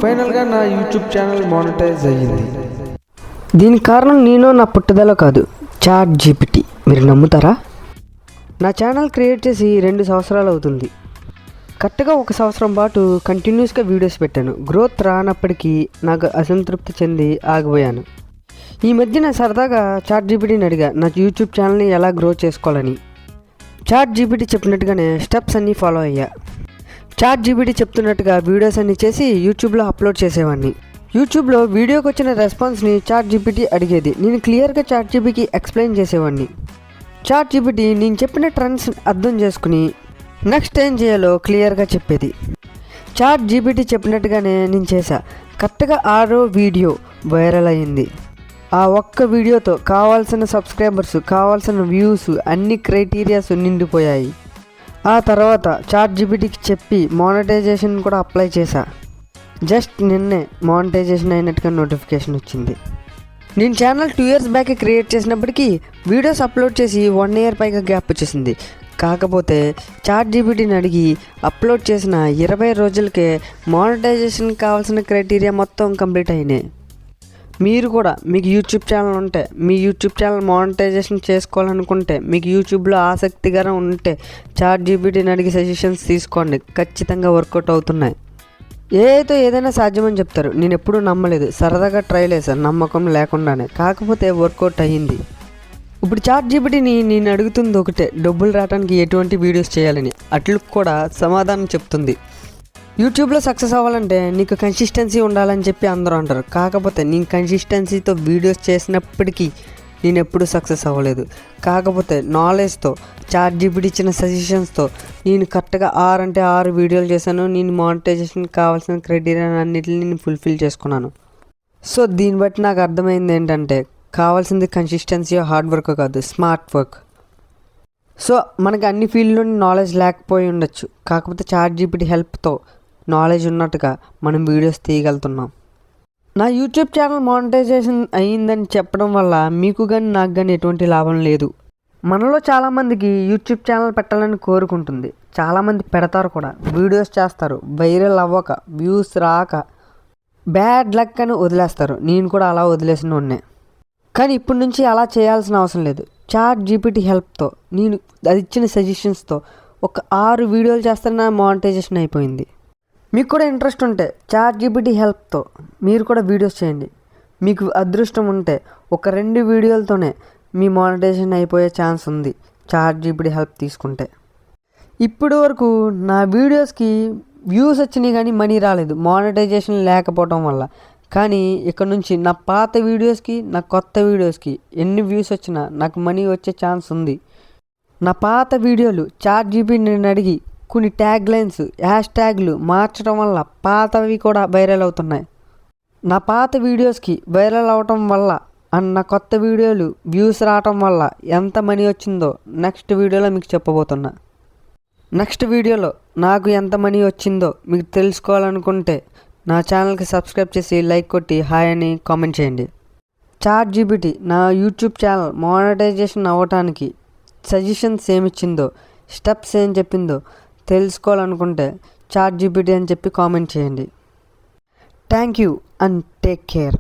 ఫైనల్గా నా YouTube channel monetise అయ్యింది. దీనికి కారణం నేను నా పుట్టుదల కాదు, చాట్ జీపీటీ. మీరు నమ్ముతారా? నా ఛానల్ క్రియేట్ చేసి 2 సంవత్సరాలు అవుతుంది. కరెక్ట్గా 1 సంవత్సరం పాటు కంటిన్యూస్గా వీడియోస్ పెట్టాను. గ్రోత్ రానప్పటికీ నాకు అసంతృప్తి చెంది ఆగిపోయాను. ఈ మధ్యన సరదాగా చాట్ జీపీటీని అడిగా నా యూట్యూబ్ ఛానల్ని ఎలా గ్రో చేసుకోవాలని. చాట్ జీపీటీ చెప్పినట్టుగానే స్టెప్స్ అన్నీ ఫాలో అయ్యా. చాట్ జీపీటీ చెప్తున్నట్టుగా వీడియోస్ అన్నీ చేసి యూట్యూబ్లో అప్లోడ్ చేసేవాడిని. యూట్యూబ్లో వీడియోకి వచ్చిన రెస్పాన్స్ని చాట్ జీపీటీ అడిగేది. నేను క్లియర్గా చాట్ జీపీటీకి ఎక్స్ప్లెయిన్ చేసేవాడిని. చాట్ జీపీటీ నేను చెప్పిన ట్రెండ్స్ అర్థం చేసుకుని నెక్స్ట్ ఏం చేయాలో క్లియర్గా చెప్పేది. చాట్ జీపీటీ చెప్పినట్టుగానే నేను చేశా. కరెక్ట్గా 6వ వీడియో వైరల్ అయ్యింది. ఆ ఒక్క వీడియోతో కావాల్సిన సబ్స్క్రైబర్స్, కావాల్సిన వ్యూస్, అన్ని క్రైటీరియాస్ నిండిపోయాయి. ఆ తర్వాత చాట్ జీపీటీకి చెప్పి మానిటైజేషన్ కూడా అప్లై చేశా. జస్ట్ నిన్నే మానిటైజేషన్ అయినట్టుగా నోటిఫికేషన్ వచ్చింది. నేను ఛానల్ 2 years బ్యాక్ క్రియేట్ చేసినప్పటికీ వీడియోస్ అప్లోడ్ చేసి 1 year పైగా గ్యాప్ వచ్చేసింది. కాకపోతే చాట్ జీపీటీని అడిగి అప్లోడ్ చేసిన 20 రోజులకే మానిటైజేషన్ కావాల్సిన క్రైటీరియా మొత్తం కంప్లీట్ అయినాయి. మీరు కూడా మీకు యూట్యూబ్ ఛానల్ ఉంటే, మీ యూట్యూబ్ ఛానల్ మానిటైజేషన్ చేసుకోవాలనుకుంటే, మీకు యూట్యూబ్లో ఆసక్తిగా ఉంటే చాట్ జీపీటీని అడిగి సజెషన్స్ తీసుకోండి. ఖచ్చితంగా వర్కౌట్ అవుతున్నాయి. ఏదైనా సాధ్యమని చెప్తారు. నేను ఎప్పుడూ నమ్మలేదు, సరదాగా ట్రై చేశాను నమ్మకం లేకుండానే. కాకపోతే వర్కౌట్ అయ్యింది. ఇప్పుడు చాట్ జీపీటీని నేను అడుగుతుంది ఒకటే, డబ్బులు రావడానికి ఎటువంటి వీడియోస్ చేయాలని. అట్లు కూడా సమాధానం చెప్తుంది. యూట్యూబ్లో సక్సెస్ అవ్వాలంటే నీకు కన్సిస్టెన్సీ ఉండాలని చెప్పి అందరూ అంటారు. కాకపోతే నేను కన్సిస్టెన్సీతో వీడియోస్ చేసినప్పటికీ నేను ఎప్పుడూ సక్సెస్ అవ్వలేదు. కాకపోతే నాలెడ్జ్తో, చాట్ జీపీటీ ఇచ్చిన సజెషన్స్తో నేను కరెక్ట్గా 6 అంటే 6 వీడియోలు చేశాను. నేను మానిటైజేషన్ కావాల్సిన క్రైటీరియా అన్నిటిని నేను ఫుల్ఫిల్ చేసుకున్నాను. సో దీన్ని బట్టి నాకు అర్థమైంది ఏంటంటే కావాల్సింది కన్సిస్టెన్సీ, హార్డ్ వర్క్ కాదు, స్మార్ట్ వర్క్. సో మనకి అన్ని ఫీల్డ్లో నాలెడ్జ్ లేకపోయి ఉండొచ్చు. కాకపోతే చాట్ జీపీటీ హెల్ప్తో నాలెడ్జ్ ఉన్నట్టుగా మనం వీడియోస్ తీయగలుగుతున్నాం. నా యూట్యూబ్ ఛానల్ మానిటైజేషన్ అయ్యిందని చెప్పడం వల్ల మీకు కానీ నాకు కానీ ఎటువంటి లాభం లేదు. మనలో చాలామందికి యూట్యూబ్ ఛానల్ పెట్టాలని కోరుకుంటుంది. చాలామంది పెడతారు కూడా, వీడియోస్ చేస్తారు, వైరల్ అవ్వక, వ్యూస్ రాక, బ్యాడ్ లక్ అని వదిలేస్తారు. నేను కూడా అలా వదిలేసిన వాడినే. కానీ ఇప్పటి నుంచి అలా చేయాల్సిన అవసరం లేదు. చాట్ జీపీటీ హెల్ప్తో, నేను అది ఇచ్చిన సజెషన్స్తో ఒక 6 వీడియోలు చేస్తే నా మానిటైజేషన్ అయిపోయింది. మీకు కూడా ఇంట్రెస్ట్ ఉంటే చాట్ జీపీటీ హెల్ప్తో మీరు కూడా వీడియోస్ చేయండి. మీకు అదృష్టం ఉంటే ఒక 2 వీడియోలతోనే మీ మానిటైజేషన్ అయిపోయే ఛాన్స్ ఉంది చాట్ జీపీటీ హెల్ప్ తీసుకుంటే. ఇప్పటి వరకు నా వీడియోస్కి వ్యూస్ వచ్చినాయి కానీ మనీ రాలేదు, మానిటైజేషన్ లేకపోవడం వల్ల. కానీ ఇక్కడ నుంచి నా పాత వీడియోస్కి, నా కొత్త వీడియోస్కి ఎన్ని వ్యూస్ వచ్చినా నాకు మనీ వచ్చే ఛాన్స్ ఉంది. నా పాత వీడియోలు చాట్ జీపీటీని అడిగి కొన్ని ట్యాగ్ లైన్స్, హ్యాష్ ట్యాగ్లు మార్చడం వల్ల పాతవి కూడా వైరల్ అవుతున్నాయి. నా పాత వీడియోస్కి వైరల్ అవటం వల్ల నా కొత్త వీడియోలు వ్యూస్ రావటం వల్ల ఎంత మనీ వచ్చిందో నెక్స్ట్ వీడియోలో మీకు చెప్పబోతున్నా. నెక్స్ట్ వీడియోలో నాకు ఎంత మనీ వచ్చిందో మీకు తెలుసుకోవాలనుకుంటే నా ఛానల్కి సబ్స్క్రైబ్ చేసి లైక్ కొట్టి హాయ్ అని కామెంట్ చేయండి. చాట్ జీపీటీ నా యూట్యూబ్ ఛానల్ మానిటైజేషన్ అవ్వటానికి సజెషన్స్ ఏమిచ్చిందో, స్టెప్స్ ఏం చెప్పిందో తెలుసుకోవాలనుకుంటే చాట్ జీపీటీ అని చెప్పి కామెంట్ చేయండి. Thank you and take care.